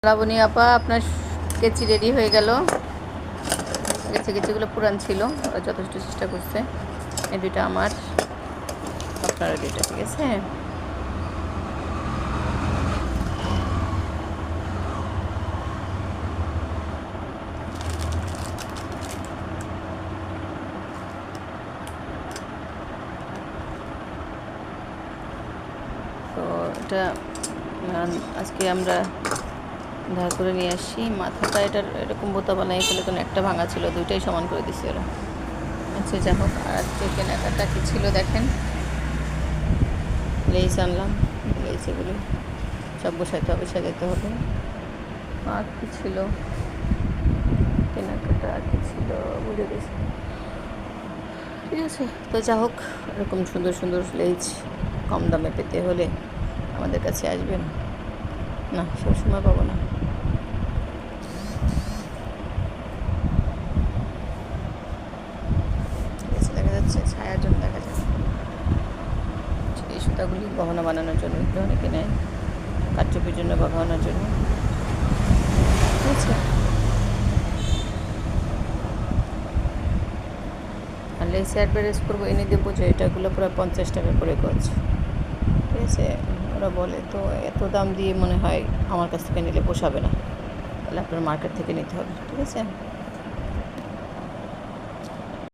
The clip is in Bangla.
লাবণী আপা আপনার কেচি রেডি হয়ে গেল। কেচিগুলো পুরান ছিল, ওরা যথেষ্ট চেষ্টা করছে। এই দুইটা আমার, আপনার দুইটা, ঠিক আছে। তো এটা আজকে আমরা ধার করে নিয়ে আসি। মাথাটা এটার এরকম বোতা বানাই ফেলে, কোনো একটা ভাঙা ছিল, দুইটাই সমান করে দিছি ওরা। আচ্ছা, যা হোক। আর আজকে কেনাকাটা কী ছিল দেখেন। লেস আনলাম, লেস এগুলো সব বসাইতে হবে, সাজাতে হবে। আর কী ছিল কেনাকাটা, আর কী ছিল বুঝে গেছি, ঠিক আছে। তো যা হোক, এরকম সুন্দর সুন্দর লেস কম দামে পেতে হলে আমাদের কাছে আসবেন। না, সবসময় পাবো না। ঠিক আছে, দেখা যাচ্ছে, ছায়ার জন্য দেখা যায়। এই সুতাগুলি গহনা বানানোর জন্য অনেকে নেয়, কারচুপির জন্য বা গহনার জন্য, ঠিক আছে। আর লেসে অ্যাডভার্টাইজ করবো, এনে দেবো যে এটাগুলো পুরো 50 টাকা করে গজ, ঠিক আছে। ওরা বলে তো এত দাম দিয়ে মনে হয় আমার কাছ থেকে নিলে পোষাবে না, তাহলে আপনার মার্কেট থেকে নিতে হবে, ঠিক আছে।